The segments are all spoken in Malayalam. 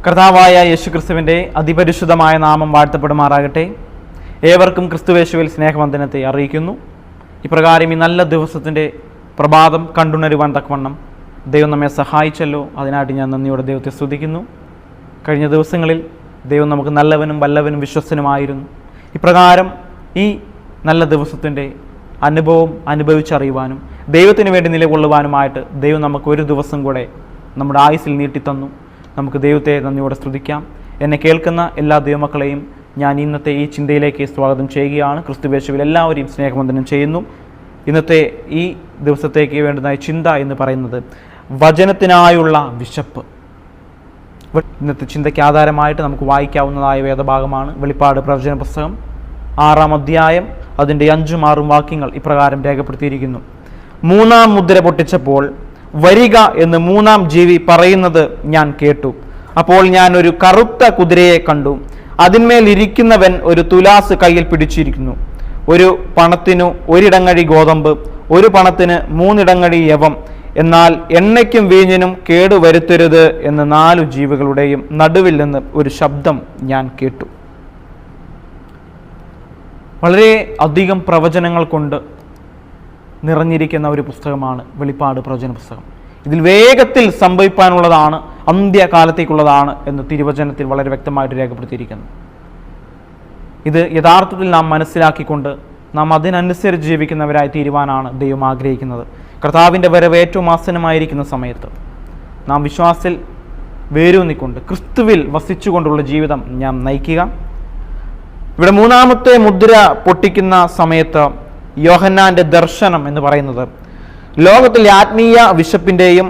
കർത്താവായ യേശുക്രിസ്തുവിൻ്റെ അതിപരിശുദ്ധമായ നാമം വാഴ്ത്തപ്പെടുമാറാകട്ടെ. ഏവർക്കും ക്രിസ്തുവേശുവിൽ സ്നേഹവന്ദനത്തെ അറിയിക്കുന്നു. ഇപ്രകാരം ഈ നല്ല ദിവസത്തിൻ്റെ പ്രഭാതം കണ്ടുണരുവാൻ തക്കവണ്ണം ദൈവം നമ്മെ സഹായിച്ചല്ലോ. അതിനായിട്ട് ഞാൻ നന്ദിയോടെ ദൈവത്തെ സ്തുതിക്കുന്നു. കഴിഞ്ഞ ദിവസങ്ങളിൽ ദൈവം നമുക്ക് നല്ലവനും വല്ലവനും വിശ്വസ്തനുമായിരുന്നു. ഇപ്രകാരം ഈ നല്ല ദിവസത്തിൻ്റെ അനുഭവം അനുഭവിച്ചറിയുവാനും ദൈവത്തിന് വേണ്ടി നിലകൊള്ളുവാനുമായിട്ട് ദൈവം നമുക്ക് ഒരു ദിവസം കൂടെ നമ്മുടെ ആയുസ്സിൽ നീട്ടിത്തന്നു. നമുക്ക് ദൈവത്തെ നന്ദിയോടെ സ്തുതിക്കാം. എന്നെ കേൾക്കുന്ന എല്ലാ ദൈവമക്കളെയും ഞാൻ ഇന്നത്തെ ഈ ചിന്തയിലേക്ക് സ്വാഗതം ചെയ്യുകയാണ്. ക്രിസ്തുവേശുവിൽ എല്ലാവരെയും സ്നേഹവന്ദനം ചെയ്യുന്നു. ഇന്നത്തെ ഈ ദിവസത്തേക്ക് വേണ്ടുന്ന ചിന്ത എന്ന് പറയുന്നത് വചനത്തിനായുള്ള വിശപ്പ്. ഇന്നത്തെ ചിന്തയ്ക്ക് ആധാരമായിട്ട് നമുക്ക് വായിക്കാവുന്നതായ വേദഭാഗമാണ് വെളിപ്പാട് പ്രവചന പുസ്തകം 6-ാം അധ്യായം അതിൻ്റെ 5-6 വാക്യങ്ങൾ ഇപ്രകാരം രേഖപ്പെടുത്തിയിരിക്കുന്നു. 3-ാം മുദ്ര പൊട്ടിച്ചപ്പോൾ വരിക എന്ന് 3-ാം ജീവി പറയുന്നത് ഞാൻ കേട്ടു. അപ്പോൾ ഞാൻ ഒരു കറുത്ത കുതിരയെ കണ്ടു. അതിന്മേൽ ഇരിക്കുന്നവൻ ഒരു തുലാസ് കയ്യിൽ പിടിച്ചിരിക്കുന്നു. ഒരു പണത്തിനു 1 ഇടങ്ങഴി ഗോതമ്പ്, 1 പണത്തിന് 3 ഇടങ്ങഴി യവം. എന്നാൽ എണ്ണയ്ക്കും വീഞ്ഞിനും കേടുവരുത്തരുത് എന്ന് 4 ജീവികളുടെയും നടുവിൽ നിന്ന് ഒരു ശബ്ദം ഞാൻ കേട്ടു. വളരെ അധികം പ്രവചനങ്ങൾ കൊണ്ട് നിറഞ്ഞിരിക്കുന്ന ഒരു പുസ്തകമാണ് വെളിപ്പാട് പ്രവചന പുസ്തകം. ഇതിൽ വേഗത്തിൽ സംഭവിക്കാനുള്ളതാണ്, അന്ത്യകാലത്തേക്കുള്ളതാണ് എന്ന് തിരുവചനത്തിൽ വളരെ വ്യക്തമായിട്ട് രേഖപ്പെടുത്തിയിരിക്കുന്നു. ഇത് യഥാർത്ഥത്തിൽ നാം മനസ്സിലാക്കിക്കൊണ്ട് നാം അതിനനുസരിച്ച് ജീവിക്കുന്നവരായി തീരുവാനാണ് ദൈവം ആഗ്രഹിക്കുന്നത്. കർത്താവിൻ്റെ വരവ് ഏറ്റവും ആസന്നമായിരിക്കുന്ന സമയത്ത് നാം വിശ്വാസത്തിൽ വേരൂന്നിക്കൊണ്ട് ക്രിസ്തുവിൽ വസിച്ചുകൊണ്ടുള്ള ജീവിതം നാം നയിക്കുക. ഇവിടെ 3-ാമത്തെ മുദ്ര പൊട്ടിക്കുന്ന സമയത്ത് യോഹന്നാന്റെ ദർശനം എന്ന് പറയുന്നത് ലോകത്തിലെ ആത്മീയ വിശപ്പിൻ്റെയും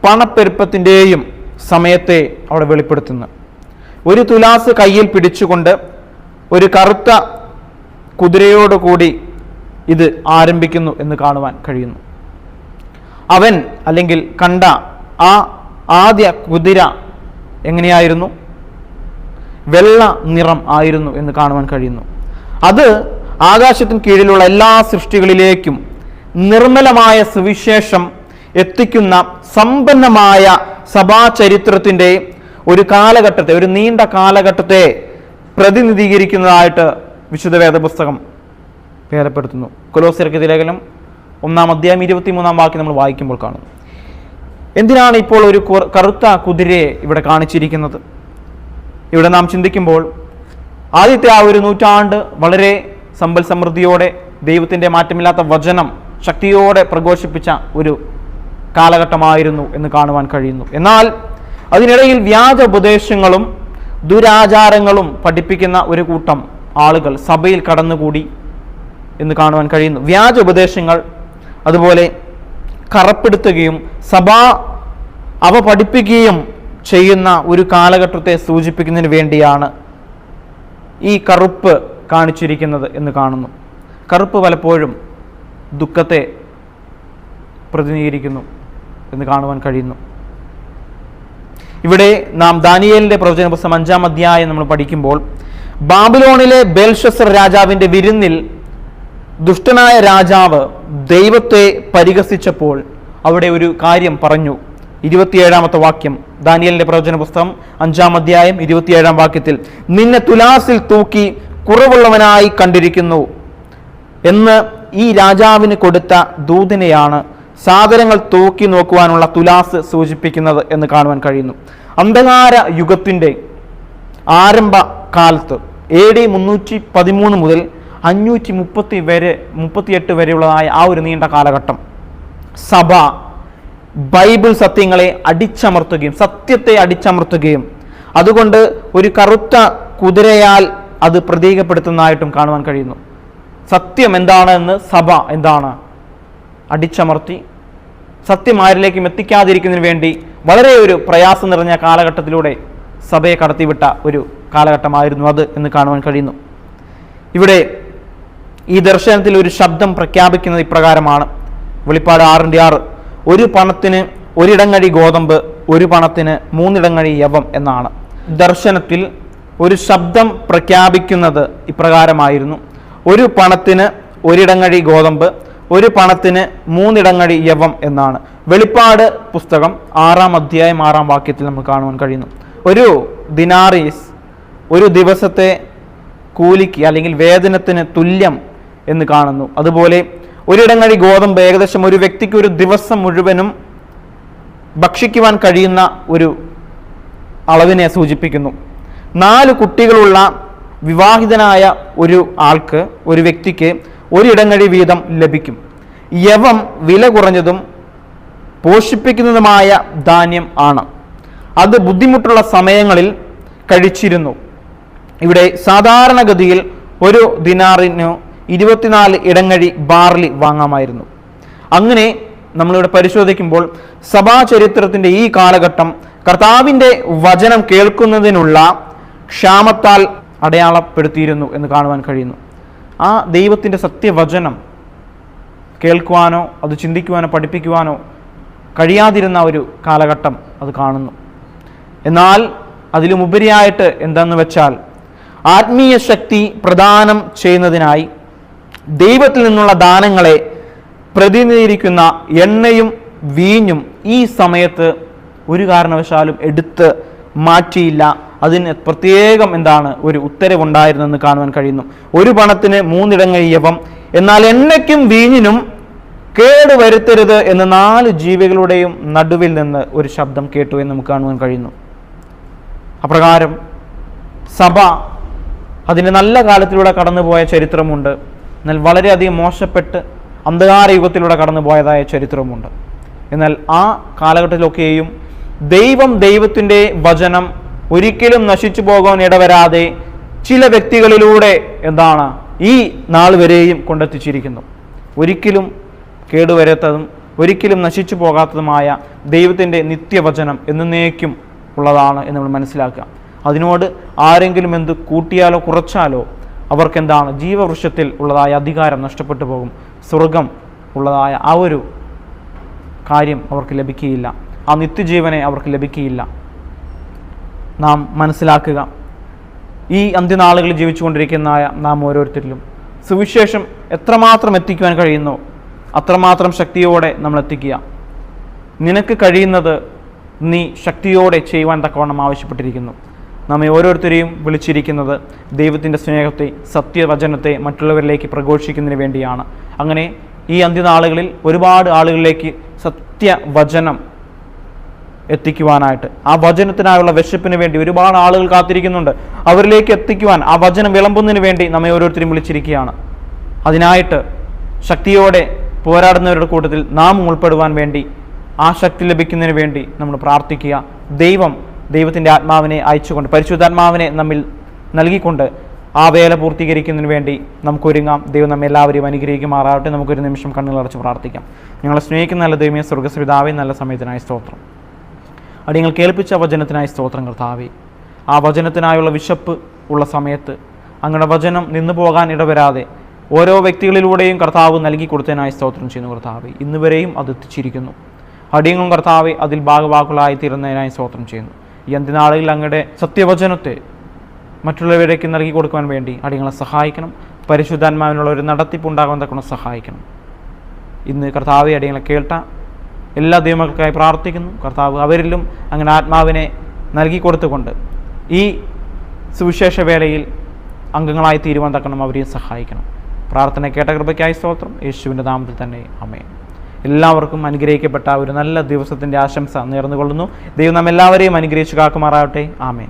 പണപ്പെരുപ്പത്തിൻ്റെയും സമയത്തെ അവിടെ വെളിപ്പെടുത്തുന്നു. ഒരു തുലാസ് കയ്യിൽ പിടിച്ചുകൊണ്ട് ഒരു കറുത്ത കുതിരയോടുകൂടി ഇത് ആരംഭിക്കുന്നു എന്ന് കാണുവാൻ കഴിയുന്നു. അവൻ അല്ലെങ്കിൽ കണ്ട ആ ആദ്യ കുതിര എങ്ങനെയായിരുന്നു? വെള്ള നിറം ആയിരുന്നു എന്ന് കാണുവാൻ കഴിയുന്നു. അത് ആകാശത്തിന് കീഴിലുള്ള എല്ലാ സൃഷ്ടികളിലേക്കും നിർമ്മലമായ സുവിശേഷം എത്തിക്കുന്ന സമ്പന്നമായ സഭാചരിത്രത്തിൻ്റെ ഒരു കാലഘട്ടത്തെ, ഒരു നീണ്ട കാലഘട്ടത്തെ പ്രതിനിധീകരിക്കുന്നതായിട്ട് വിശുദ്ധ വേദപുസ്തകം ഭേദപ്പെടുത്തുന്നു. കൊലോസ്യർക്ക് ലേഖനം 1-ാം അധ്യായം 23-ാം വാക്യം നമ്മൾ വായിക്കുമ്പോൾ കാണുന്നു. എന്തിനാണ് ഇപ്പോൾ ഒരു കറുത്ത കുതിരയെ ഇവിടെ കാണിച്ചിരിക്കുന്നത്? ഇവിടെ നാം ചിന്തിക്കുമ്പോൾ ആദ്യത്തെ ആ ഒരു നൂറ്റാണ്ട് വളരെ സമ്പൽ സമൃദ്ധിയോടെ ദൈവത്തിൻ്റെ മാറ്റമില്ലാത്ത വചനം ശക്തിയോടെ പ്രഘോഷിപ്പിച്ച ഒരു കാലഘട്ടമായിരുന്നു എന്ന് കാണുവാൻ കഴിയുന്നു. എന്നാൽ അതിനിടയിൽ വ്യാജ ഉപദേശങ്ങളും ദുരാചാരങ്ങളും പഠിപ്പിക്കുന്ന ഒരു കൂട്ടം ആളുകൾ സഭയിൽ കടന്നുകൂടി എന്ന് കാണുവാൻ കഴിയുന്നു. വ്യാജ ഉപദേശങ്ങൾ അതുപോലെ കറപ്പെടുത്തുകയും സഭ അവ പഠിപ്പിക്കുകയും ചെയ്യുന്ന ഒരു കാലഘട്ടത്തെ സൂചിപ്പിക്കുന്നതിന് വേണ്ടിയാണ് ഈ കറുപ്പ് കാണിച്ചിരിക്കുന്നത് എന്ന് കാണുന്നു. കറുപ്പ് പലപ്പോഴും ദുഃഖത്തെ പ്രതിനിധീകരിക്കുന്നു എന്ന് കാണുവാൻ കഴിയുന്നു. ഇവിടെ നാം ദാനിയേലിന്റെ പ്രവചന പുസ്തകം 5-ാം അധ്യായം നമ്മൾ പഠിക്കുമ്പോൾ ബാബിലോണിലെ ബേൽഷസ്സർ രാജാവിന്റെ വിരുന്നിൽ ദുഷ്ടനായ രാജാവ് ദൈവത്തെ പരിഹസിച്ചപ്പോൾ അവിടെ ഒരു കാര്യം പറഞ്ഞു. 27-ാമത്തെ വാക്യം ദാനിയേലിന്റെ പ്രവചന പുസ്തകം 5-ാം അധ്യായം 27-ാം വാക്യത്തിൽ, നിന്നെ തുലാസിൽ തൂക്കി കുറവുള്ളവനായി കണ്ടിരിക്കുന്നു എന്ന് ഈ രാജാവിന് കൊടുത്ത ദൂതനെയാണ് സാധനങ്ങൾ തൂക്കി നോക്കുവാനുള്ള തുലാസ് സൂചിപ്പിക്കുന്നത് എന്ന് കാണുവാൻ കഴിയുന്നു. അന്ധകാര യുഗത്തിൻ്റെ ആരംഭ കാലത്ത് AD 313 മുതൽ 538 വരെയുള്ളതായ ആ ഒരു നീണ്ട കാലഘട്ടം സഭ ബൈബിൾ സത്യങ്ങളെ അടിച്ചമർത്തുകയും സത്യത്തെ അടിച്ചമർത്തുകയും അതുകൊണ്ട് ഒരു കറുത്ത കുതിരയാൽ അത് പ്രതീകപ്പെടുത്തുന്നതായിട്ടും കാണുവാൻ കഴിയുന്നു. സത്യം എന്താണ് എന്ന് സഭ എന്താണ് അടിച്ചമർത്തി സത്യം ആരിലേക്കും എത്തിക്കാതിരിക്കുന്നതിന് വേണ്ടി വളരെ ഒരു പ്രയാസം നിറഞ്ഞ കാലഘട്ടത്തിലൂടെ സഭയെ കടത്തിവിട്ട ഒരു കാലഘട്ടമായിരുന്നു അത് എന്ന് കാണുവാൻ കഴിയുന്നു. ഇവിടെ ഈ ദർശനത്തിൽ ഒരു ശബ്ദം പ്രഖ്യാപിക്കുന്നത് ഇപ്രകാരമാണ്. വെളിപ്പാട് 6:6 1 പണത്തിന് 1 ഇടങ്ങഴി ഗോതമ്പ്, 1 പണത്തിന് 3 ഇടങ്ങഴി യവം എന്നാണ്. ദർശനത്തിൽ ഒരു ശബ്ദം പ്രഖ്യാപിക്കുന്നത് ഇപ്രകാരമായിരുന്നു. 1 പണത്തിന് 1 ഇടങ്ങഴി ഗോതമ്പ്, 1 പണത്തിന് 3 ഇടങ്ങഴി യവം എന്നാണ്. വെളിപ്പാട് പുസ്തകം 6-ാം അധ്യായം 6-ാം വാക്യത്തിൽ നമുക്ക് കാണുവാൻ കഴിയുന്നു. ഒരു ദിനാറീസ് ഒരു ദിവസത്തെ കൂലിക്ക് അല്ലെങ്കിൽ വേതനത്തിന് തുല്യം എന്ന് കാണുന്നു. അതുപോലെ ഒരിടങ്ങഴി ഗോതമ്പ് ഏകദേശം ഒരു വ്യക്തിക്ക് ഒരു ദിവസം മുഴുവനും ഭക്ഷിക്കുവാൻ കഴിയുന്ന ഒരു അളവിനെ സൂചിപ്പിക്കുന്നു. 4 കുട്ടികളുള്ള വിവാഹിതനായ ഒരു ആൾക്ക്, ഒരു വ്യക്തിക്ക് ഒരിടങ്ങഴി വീതം ലഭിക്കും. യവം വില കുറഞ്ഞതും പോഷിപ്പിക്കുന്നതുമായ ധാന്യം ആണ്. അത് ബുദ്ധിമുട്ടുള്ള സമയങ്ങളിൽ കഴിച്ചിരുന്നു. ഇവിടെ സാധാരണഗതിയിൽ ഒരു ദിനാറിന് 24 ഇടങ്ങഴി ബാർലി വാങ്ങാമായിരുന്നു. അങ്ങനെ നമ്മളിവിടെ പരിശോധിക്കുമ്പോൾ സഭാചരിത്രത്തിൻ്റെ ഈ കാലഘട്ടം കർത്താവിൻ്റെ വചനം കേൾക്കുന്നതിനുള്ള ക്ഷാമത്താൽ അടയാളപ്പെടുത്തിയിരുന്നു എന്ന് കാണുവാൻ കഴിയുന്നു. ആ ദൈവത്തിൻ്റെ സത്യവചനം കേൾക്കുവാനോ അത് ചിന്തിക്കുവാനോ പഠിപ്പിക്കുവാനോ കഴിയാതിരുന്ന ഒരു കാലഘട്ടം അത് കാണുന്നു. എന്നാൽ അതിലുമുപരിയായിട്ട് എന്താണെന്ന് വെച്ചാൽ ആത്മീയ ശക്തി പ്രദാനം ചെയ്യുന്നതിനായി ദൈവത്തിൽ നിന്നുള്ള ദാനങ്ങളെ പ്രതിനിധീകരിക്കുന്ന എണ്ണയും വീഞ്ഞും ഈ സമയത്ത് ഒരു കാരണവശാലും എടുത്ത് മാറ്റിയില്ല. അതിന് പ്രത്യേകം ഒരു ഉത്തരവുണ്ടായിരുന്നെന്ന് കാണുവാൻ കഴിയുന്നു. ഒരു പണത്തിന് 3 ഇടങ്ങഴി യവം, എന്നാൽ എണ്ണയ്ക്കും വീഞ്ഞിനും കേട് വരുത്തരുത് എന്ന് 4 ജീവികളുടെയും നടുവിൽ നിന്ന് ഒരു ശബ്ദം കേട്ടു എന്ന് നമുക്ക് കാണുവാൻ കഴിയുന്നു. അപ്രകാരം സഭ അതിൻ്റെ നല്ല കാലത്തിലൂടെ കടന്നുപോയ ചരിത്രമുണ്ട്. എന്നാൽ വളരെയധികം മോശപ്പെട്ട് അന്ധകാര യുഗത്തിലൂടെ കടന്നുപോയതായ ചരിത്രമുണ്ട്. എന്നാൽ ആ കാലഘട്ടത്തിലൊക്കെയും ദൈവത്തിൻ്റെ വചനം ഒരിക്കലും നശിച്ചു പോകാൻ ഇടവരാതെ ചില വ്യക്തികളിലൂടെ ഈ നാൾ വരെയും കൊണ്ടെത്തിച്ചിരിക്കുന്നു. ഒരിക്കലും കേടുവരാത്തതും ഒരിക്കലും നശിച്ചു പോകാത്തതുമായ ദൈവത്തിൻ്റെ നിത്യവചനം എന്നേക്കും ഉള്ളതാണ് എന്ന് നമ്മൾ മനസ്സിലാക്കുക. അതിനോട് ആരെങ്കിലും എന്ത് കൂട്ടിയാലോ കുറച്ചാലോ അവർക്ക് ജീവവൃക്ഷത്തിൽ ഉള്ളതായ അധികാരം നഷ്ടപ്പെട്ടു പോകും. സ്വർഗം ഉള്ളതായ ആ ഒരു കാര്യം അവർക്ക് ലഭിക്കുകയില്ല. ആ നിത്യജീവനെ അവർക്ക് ലഭിക്കുകയില്ല. നാം മനസ്സിലാക്കുക, ഈ അന്ത്യനാളുകളിൽ ജീവിച്ചുകൊണ്ടിരിക്കുന്ന നാം ഓരോരുത്തരിലും സുവിശേഷം എത്രമാത്രം എത്തിക്കുവാൻ കഴിയുന്നോ അത്രമാത്രം ശക്തിയോടെ നമ്മൾ എത്തിക്കുക. നിനക്ക് കഴിയുന്നത് നീ ശക്തിയോടെ ചെയ്യുവാൻ തക്കവണ്ണം ആവശ്യപ്പെട്ടിരിക്കുന്നു. നമ്മെ ഓരോരുത്തരെയും വിളിച്ചിരിക്കുന്നത് ദൈവത്തിൻ്റെ സ്നേഹത്തെ, സത്യവചനത്തെ മറ്റുള്ളവരിലേക്ക് പ്രഘോഷിക്കുന്നതിന് വേണ്ടിയാണ്. അങ്ങനെ ഈ അന്ത്യനാളുകളിൽ ഒരുപാട് ആളുകളിലേക്ക് സത്യവചനം എത്തിക്കുവാനായിട്ട്, ആ വചനത്തിനായുള്ള വിശപ്പിന് വേണ്ടി ഒരുപാട് ആളുകൾ കാത്തിരിക്കുന്നുണ്ട്. അവരിലേക്ക് എത്തിക്കുവാൻ, ആ വചനം വിളമ്പുന്നതിന് വേണ്ടി നമ്മെ ഓരോരുത്തരും വിളിച്ചിരിക്കുകയാണ്. അതിനായിട്ട് ശക്തിയോടെ പോരാടുന്നവരുടെ കൂട്ടത്തിൽ നാം ഉൾപ്പെടുവാൻ വേണ്ടി, ആ ശക്തി ലഭിക്കുന്നതിന് വേണ്ടി നമ്മൾ പ്രാർത്ഥിക്കുക. ദൈവത്തിൻ്റെ ആത്മാവിനെ അയച്ചുകൊണ്ട്, പരിശുദ്ധാത്മാവിനെ നമ്മിൽ നൽകിക്കൊണ്ട് ആ വേല പൂർത്തീകരിക്കുന്നതിന് വേണ്ടി നമുക്കൊരുങ്ങാം. ദൈവം നമ്മെ എല്ലാവരെയും അനുഗ്രഹിക്കുമാറാവട്ടെ. നമുക്കൊരു നിമിഷം കണ്ണുകളടച്ച് പ്രാർത്ഥിക്കാം. ഞങ്ങളെ സ്നേഹിക്കുന്ന നല്ല ദൈവമേ, സ്വർഗ്ഗപിതാവേ, നല്ല സമയത്തിനായി സ്തോത്രം. അടിയങ്ങൾ കേൾപ്പിച്ച വചനത്തിനായി സ്തോത്രം കർത്താവേ. ആ വചനത്തിനായുള്ള വിശപ്പ് ഉള്ള സമയത്ത് അങ്ങയുടെ വചനം നിന്നു പോകാൻ ഇടവരാതെ ഓരോ വ്യക്തികളിലൂടെയും കർത്താവ് നൽകി കൊടുത്തതിനായി സ്തോത്രം ചെയ്യുന്നു കർത്താവേ. ഇന്നുവരെയും അത് എത്തിച്ചിരിക്കുന്നു. അടിയങ്ങളും കർത്താവെ അതിൽ ഭാഗവാക്കുകളായി തീരുന്നതിനായി സ്തോത്രം ചെയ്യുന്നു. ഈ അന്ത്യനാളിൽ അങ്ങയുടെ സത്യവചനത്തെ മറ്റുള്ളവരേക്ക് നൽകി കൊടുക്കുവാൻ വേണ്ടി അടിയങ്ങളെ സഹായിക്കണം. പരിശുദ്ധാത്മാവിനുള്ള ഒരു നടത്തിപ്പുണ്ടാകാൻ തക്കണം സഹായിക്കണം. ഇന്ന് കർത്താവെ അടിയങ്ങളെ കേട്ട എല്ലാ ദൈവമക്കൾക്കായി പ്രാർത്ഥിക്കുന്നു. കർത്താവ് അവരിലും അങ്ങനെ ആത്മാവിനെ നൽകി കൊടുത്തുകൊണ്ട് ഈ സുവിശേഷ വേളയിൽ അംഗങ്ങളായി തീരുവാൻ തക്കണം അവരെയും സഹായിക്കണം. പ്രാർത്ഥന കേട്ട കൃപയ്ക്കായി സ്തോത്രം. യേശുവിൻ്റെ നാമത്തിൽ തന്നെ ആമേൻ. എല്ലാവർക്കും അനുഗ്രഹിക്കപ്പെട്ട ഒരു നല്ല ദിവസത്തിൻ്റെ ആശംസ നേർന്നുകൊള്ളുന്നു. ദൈവം നമ്മെല്ലാവരെയും അനുഗ്രഹിച്ചു കാക്കുമാറാവട്ടെ. ആമേൻ.